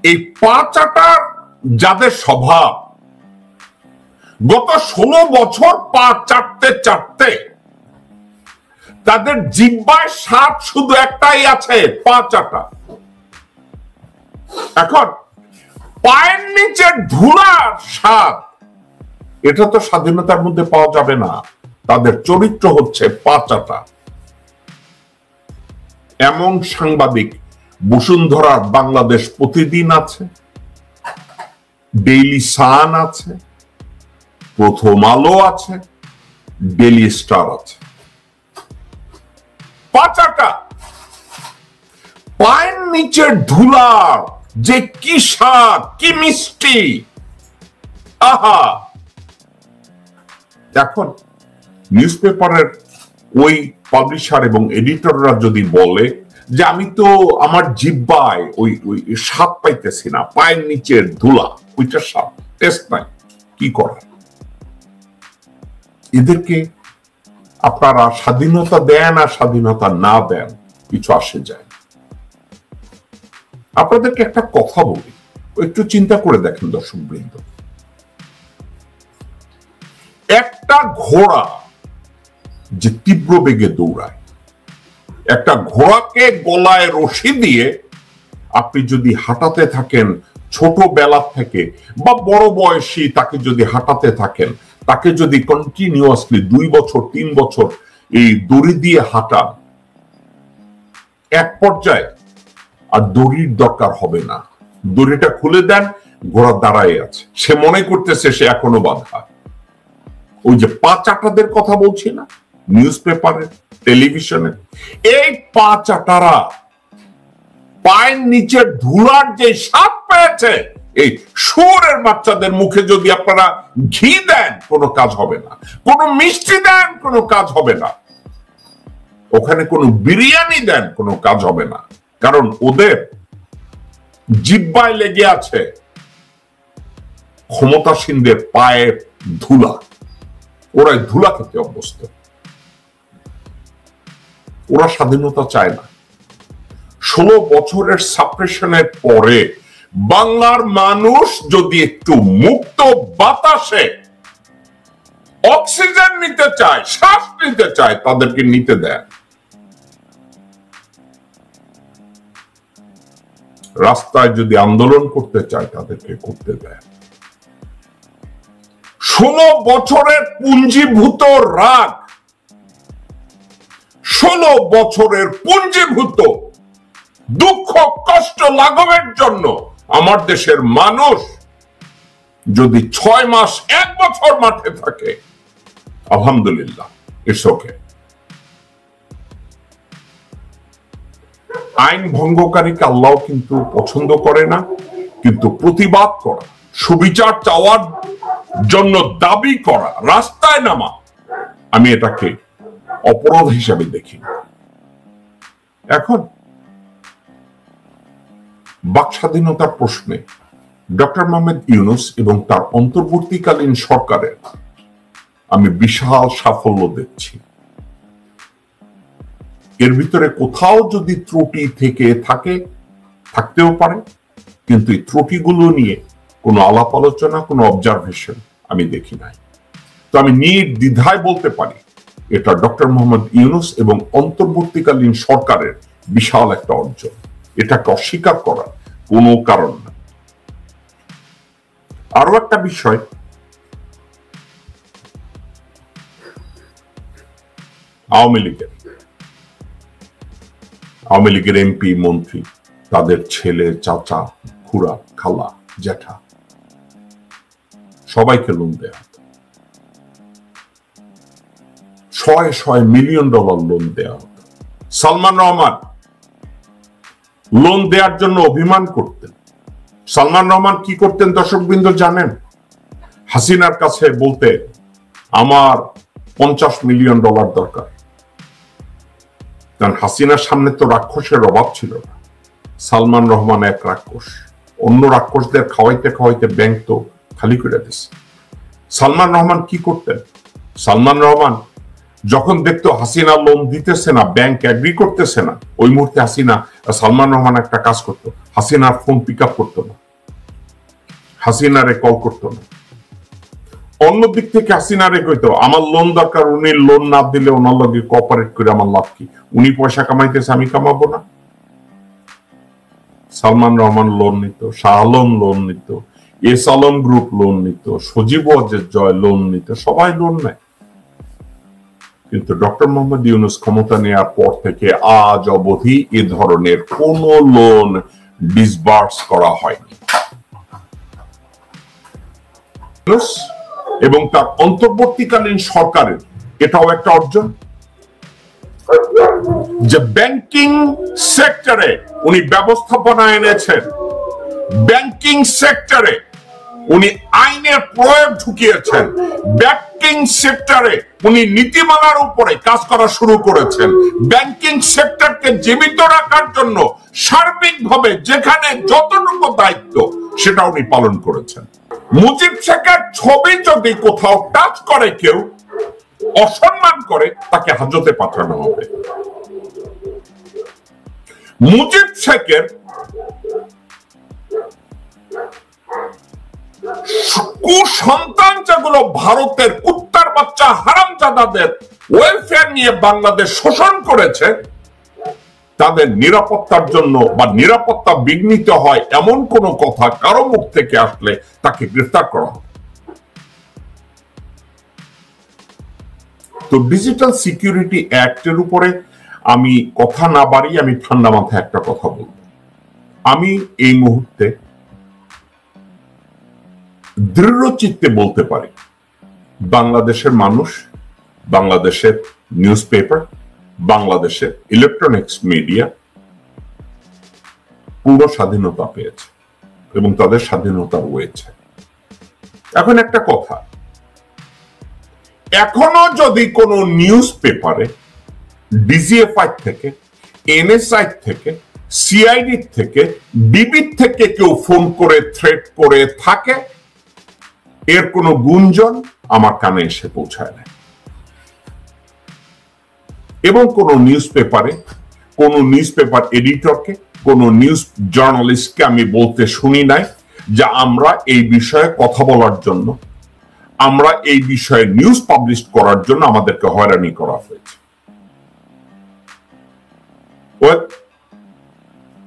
এই পা চাটার যাদের স্বভাব, গত 16 বছর পা চাটতে চাটতে তাদের জিহ্বায় স্বাদ শুধু একটাই আছে, পা চাটা। এখন পায়ের নিচের ধুলার স্বাদ, এটা তো স্বাধীনতার মধ্যে পাওয়া যাবে না। তাদের চরিত্র হচ্ছে পা চাটা। এমন সাংবাদিক বসুন্ধরার বাংলাদেশ প্রতিদিন আছে, ডেইলি সান আছে, প্রথম আলো আছে, ডেইলি স্টার আছে। পা চাটা, পায়ের নিচের ধুলার যে কি স্বাদ, কি মিষ্টি, আহা। এখন নিউজ পেপারের ওই পাবলিশার এবং এডিটররা যদি বলে যে আমি তো আমার জিহ্বায় ওই স্বাদ পাইতেছি না, পায়ের নিচের ধুলা, ওইটার স্বাদ টেস্ট নাই, কি করার? এদেরকে আপনারা স্বাধীনতা দেন আর স্বাধীনতা না দেন, কিছু আসে যায়। আপনাদেরকে একটা কথা বলি, একটু চিন্তা করে দেখেন দর্শক বৃন্দ। একটা ঘোড়া যে তীব্র বেগে দৌড়ায়, একটা ঘোড়াকে গলায় রশি দিয়ে আপনি যদি হাঁটাতে থাকেন ছোটবেলা থেকে, বা বড় বয়সী তাকে যদি হাঁটাতে থাকেন, তাকে যদি কন্টিনিউয়াসলি 2 বছর 3 বছর এই দড়ি দিয়ে হাঁটান, এক পর্যায়ে আর দড়ির দরকার হবে না। দড়িটা খুলে দেন, ঘোড়া দাঁড়ায় আছে, সে মনে করতেছে সে এখনো বাঁধা। ওই যে পা চাটাদের কথা বলছি না, নিউজ পেপারে, টেলিভিশনে, এই পা চাটারা পায়ের নিচের ধুলার যে স্বাদ পেয়েছে, এই শুয়োরের বাচ্চাদের মুখে যদি আপনারা ঘি দেন কোনো কাজ হবে না, কোনো মিষ্টি দেন কোনো কাজ হবে না, ওখানে কোনো বিরিয়ানি দেন কোনো কাজ হবে না, কারণ ওদের জিহ্বায় লেগে আছে ক্ষমতাসীনদের পায়ের ধুলা। ওরা ধুলা খেতে অভ্যস্ত, ওরা স্বাধীনতা চায় না। 16 বছরের সাপ্রেশনের পরে বাংলার মানুষ যদি একটু মুক্ত বাতাসে অক্সিজেন নিতে চায়, শ্বাস নিতে চায়, তাদেরকে নিতে দেয়। রাস্তায় যদি আন্দোলন করতে চায়, তাদেরকে করতে দেয়। 16 বছরের পুঞ্জীভূত রাগ, 16 বছরের পুঞ্জীভূত দুঃখ কষ্ট লাঘবের জন্য আমার দেশের মানুষ যদি 6 মাস 1 বছর মাঠে থাকে, আলহামদুলিল্লাহ, ইটস ওকে। আইন ভঙ্গকারীকে আল্লাহ কিন্তু পছন্দ করে না, কিন্তু প্রতিবাদ করা, সুবিচার চাওয়ার জন্য দাবি করা, রাস্তায় নামা, আমি এটাকে অপরাধ হিসাবে দেখি। এখন বাক স্বাধীনতার প্রশ্নে ডক্টর মোহাম্মদ ইউনূস এবং তার অন্তর্বর্তীকালীন সরকারের আমি বিশাল সাফল্য দেখছি। এর ভিতরে কোথাও যদি ত্রুটি থেকে থাকে, থাকতেও পারে, কিন্তু এই ত্রুটিগুলো নিয়ে কোনো আলাপ আলোচনা, কোনো অবজারভেশন আমি দেখি নাই। তো আমি নির্দ্বিধায় বলতে পারি এটা ডক্টর মোহাম্মদ ইউনূস এবং অন্তর্বর্তীকালীন সরকারের বিশাল একটা অর্জন। এটাকে অস্বীকার করার কোনো কারণ না। আরো একটা বিষয়, আওয়ামী লীগের এমপি মন্ত্রী, তাদের ছেলে, চাচা, খুড়া, খালা, জ্যাঠা, সবাইকে লোন দেয়া, $100 মিলিয়ন লোন দেয়া হতো। সালমান রহমান লোন দেওয়ার জন্য অভিমান করতেন। সালমান রহমান কি করতেন দর্শকবৃন্দ জানেন? হাসিনার কাছে বলতে, আমার $50 মিলিয়ন দরকার। কারণ হাসিনার সামনে তো রাক্ষসের অভাব ছিল না। সালমান রহমান এক রাক্ষস, অন্য রাক্ষসদের খাওয়াইতে খাওয়াইতে ব্যাংক তো খালি করে দিছে। সালমান রহমান কি করতেন? সালমান রহমান যখন দেখতো হাসিনা লোন দিতেছে না, ব্যাংক এগ্রি করতেছে না, ওই মুহূর্তে হাসিনা সালমান রহমান একটা কাজ করতো, হাসিনার ফোন পিক আপ করতো না, হাসিনারে কল করতো না। অন্যদিক থেকে হাসিনারে কইতো আমার লোন দরকার, উনি লোন না দিলে ওনার লগে কোঅপারেট করে আমার লাভ কি? উনি পয়সা কামাইতেছে, আমি কামাবো না? সালমান রহমান লোন নিত, শাহ আলম লোন নিত, এস আলম গ্রুপ লোন নিত, সজীব ওয়াজেদ জয় লোন নিত, সবাই লোন নেয়। কিন্তু ডক্টর মোহাম্মদ ইউনূস ক্ষমতা নেওয়ার পর থেকে আজ অবধি এ ধরনের কোন লোন ডিসবার্স করা হয়নি। এবং তার অন্তর্বর্তীকালীন সরকারের এটাও একটা অর্জন যে ব্যাংকিং সেক্টরে উনি ব্যবস্থাপনা এনেছেন, ব্যাংকিং সেক্টরে উনি আইনের প্রয়োগ ঢুকিয়েছেন, ব্যাংকিং সেক্টরে উনি নীতিমালার উপরে কাজ করা শুরু করেছেন, ব্যাংকিং সেক্টরকে জীবিত রাখার জন্য সার্বিকভাবে যেখানে যতটুকু দায়িত্ব সেটা উনি পালন করেছেন। মুজিব শেখের ছবি যদি কোথাও টাচ করে কেউ, অসম্মান করে, তাকে হাজতে পাঠানো হবে। মুজিব শেখের কুসন্তান যেগুলো ভারতের কুত্তার বাচ্চা হারামজাদাদের ওয়েলফেয়ার নিয়ে বাংলাদেশ শোষণ করেছে, তাদের নিরাপত্তার জন্য বা নিরাপত্তা বিঘ্নিত হয় এমন কোন কথা কারো মুখ থেকে আসলে তাকে গ্রেফতার করা হবে। তো ডিজিটাল সিকিউরিটি অ্যাক্টের উপরে আমি কথা না বাড়িয়ে আমি ঠান্ডা মাথায় একটা কথা বলব। আমি এই মুহূর্তে দৃঢ় চিত্তে বলতে পারি বাংলাদেশের মানুষ, বাংলাদেশের নিউজ পেপার, বাংলাদেশের ইলেকট্রনিক্স মিডিয়া পুরো স্বাধীনতা পেয়েছে এবং তাদের স্বাধীনতা রয়েছে। এখন একটা কথা, এখনো যদি কোনো নিউজ পেপারে ডিজিএফআই থেকে, এনএসআই থেকে, সিআইডি থেকে, ডিবি থেকে কেউ ফোন করে থ্রেট করে থাকে, এর কোনো গুঞ্জন আমার কানে এসে পৌঁছায় না। এবং কোন নিউজ পেপারে, কোন নিউজ পেপার এডিটরকে, কোন নিউজ জার্নালিস্টকে আমি বলতে শুনি নাই যে আমরা এই বিষয়ে কথা বলার জন্য, আমরা এই বিষয়ে নিউজ পাবলিশ করার জন্য আমাদেরকে হয়রানি করা হয়েছে।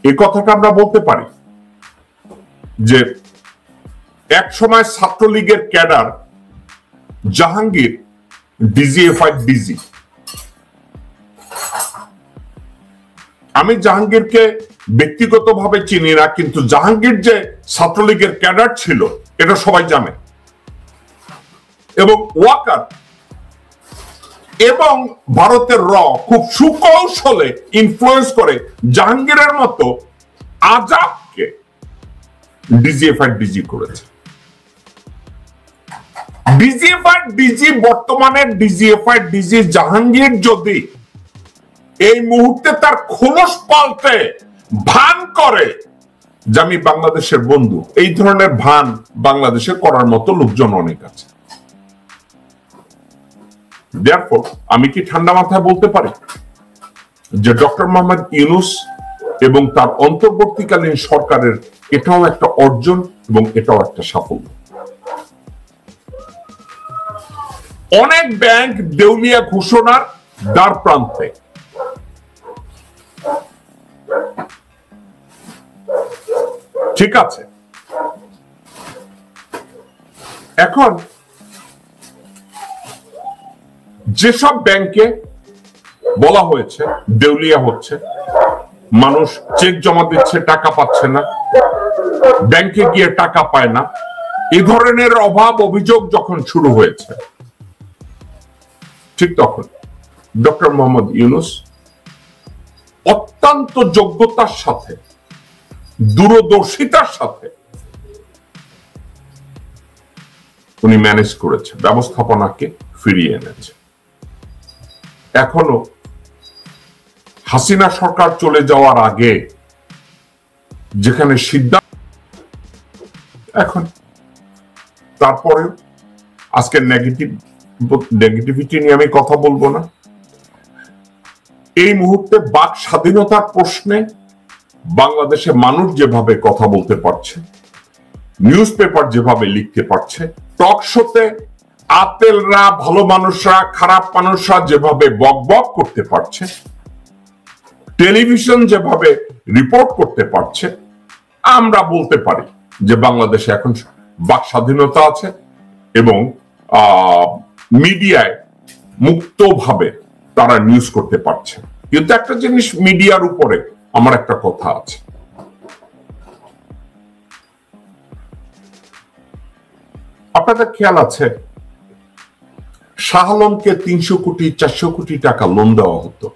এই কথাটা আমরা বলতে পারি যে এক সময় ছাত্রলীগের ক্যাডার জাহাঙ্গীর ডিজিএফআই ডিজি, আমি জাহাঙ্গীরকে ব্যক্তিগতভাবে চিনি না, কিন্তু জাহাঙ্গীর যে ছাত্রলীগের ক্যাডার ছিল এটা সবাই জানে। এবং ওয়াকার এবং ভারতের র খুব সুকৌশলে ইনফ্লুয়েন্স করে জাহাঙ্গীরের মতো আজাবকে ডিজিএফআই ডিজি করেছে। ডিজিএফআই ডিজি, বর্তমানে ডিজিএফআই ডিজি জাহাঙ্গীর যদি এই মুহূর্তে তার খোলস পাল্টে ভান করে যে আমি বাংলাদেশের বন্ধু, এই ধরনের ভান বাংলাদেশে করার মতো লোকজন অনেক আছে। Therefore, আমি কি ঠান্ডা মাথায় বলতে পারি যে ডক্টর মোহাম্মদ ইউনূস এবং তার অন্তর্বর্তীকালীন সরকারের এটাও একটা অর্জন এবং এটাও একটা সাফল্য। অনেক ব্যাংক দেউলিয়া ঘোষণার দ্বার প্রান্তে, ঠিক আছে। এখন যেসব ব্যাংকে বলা হয়েছে দেউলিয়া হচ্ছে, মানুষ চেক জমা দিচ্ছে, টাকা পাচ্ছে না, ব্যাংকে গিয়ে টাকা পায় না, এই ধরনের অভাব অভিযোগ যখন শুরু হয়েছে, ঠিক তখন ডক্টর মোহাম্মদ ইউনূস অত্যন্ত যোগ্যতার সাথে, দূরদর্শিতার সাথে উনি ম্যানেজ করেছে, ব্যবস্থাপনাকে ফিরিয়ে এনেছে। এখনো হাসিনা সরকার চলে যাওয়ার আগে যেখানে সিদ্ধান্ত, এখন তারপরে আজকে নেগেটিভ নেগেটিভিটি নিয়ে আমি কথা বলবো না। এই মুহূর্তে বাক স্বাধীনতার প্রশ্নে বাংলাদেশে মানুষ যেভাবে কথা বলতে পারছে, নিউজ পেপার যেভাবে লিখতে পারছে, টক শোতে আতেলরা, ভালো মানুষরা, খারাপ মানুষরা যেভাবে বক বক করতে পারছে, টেলিভিশন যেভাবে রিপোর্ট করতে পারছে, আমরা বলতে পারি যে বাংলাদেশে এখন বাক স্বাধীনতা আছে এবং মিডিয়ায় মুক্তভাবে তারা নিউজ করতে পারছে। কিন্তু একটা জিনিস মিডিয়ার উপরে আমার একটা কথা আছে, আপনাদের খেয়াল আছে শাহ আলমকে 300 কোটি 400 কোটি টাকা লোন দেওয়া হতো।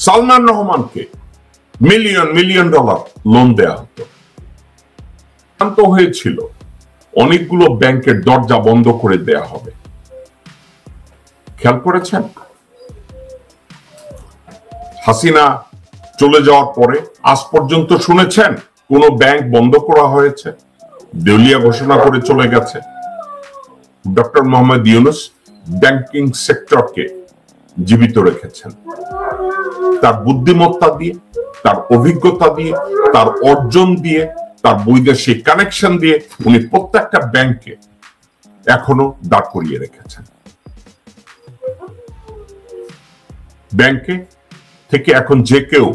সালমান রহমানকে মিলিয়ন মিলিয়ন ডলার লোন দেওয়া হতো। সিদ্ধান্ত হয়েছিল অনেকগুলো ব্যাংকের দরজা বন্ধ করে দেয়া হবে। খেয়াল করেছেন? হাসিনা চলে যাওয়ার পরে আজ পর্যন্ত শুনেছেন কোন ব্যাংক বন্ধ করা হয়েছে? দেউলিয়া ঘোষণা করে চলে গেছে। ডক্টর মোহাম্মদ ইউনূস ব্যাংকিং সেক্টরকে জীবিত রেখেছেন তার বুদ্ধিমত্তা দিয়ে, তার অভিজ্ঞতা দিয়ে, তার অর্জন দিয়ে, তার বৈদেশিক কানেকশন দিয়ে উনি প্রত্যেকটা ব্যাংকে এখনো দাঁড় করিয়ে রেখেছেন। ব্যাংকে থেকে এখন যে কেউ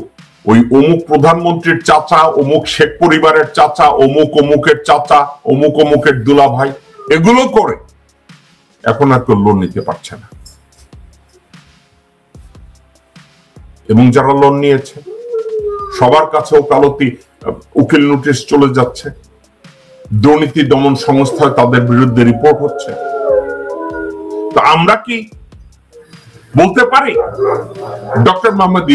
ওই অমুক প্রধানমন্ত্রীর চাচা, অমুক শেখ পরিবারের চাচা, অমুক অমুকের চাচা, অমুক অমুকের দুলা ভাই, এগুলো করে এখন আর কেউ লোন নিতে পারছে না। এবং যারা লোন নিয়েছে সবার কাছে ওকালতি উকিল নোটিশ চলে যাচ্ছে, দুর্নীতি দমন সংস্থায় তাদের বিরুদ্ধে রিপোর্ট হচ্ছে। তো আমরা কি বলতে পারি ডক্টর মোহাম্মদ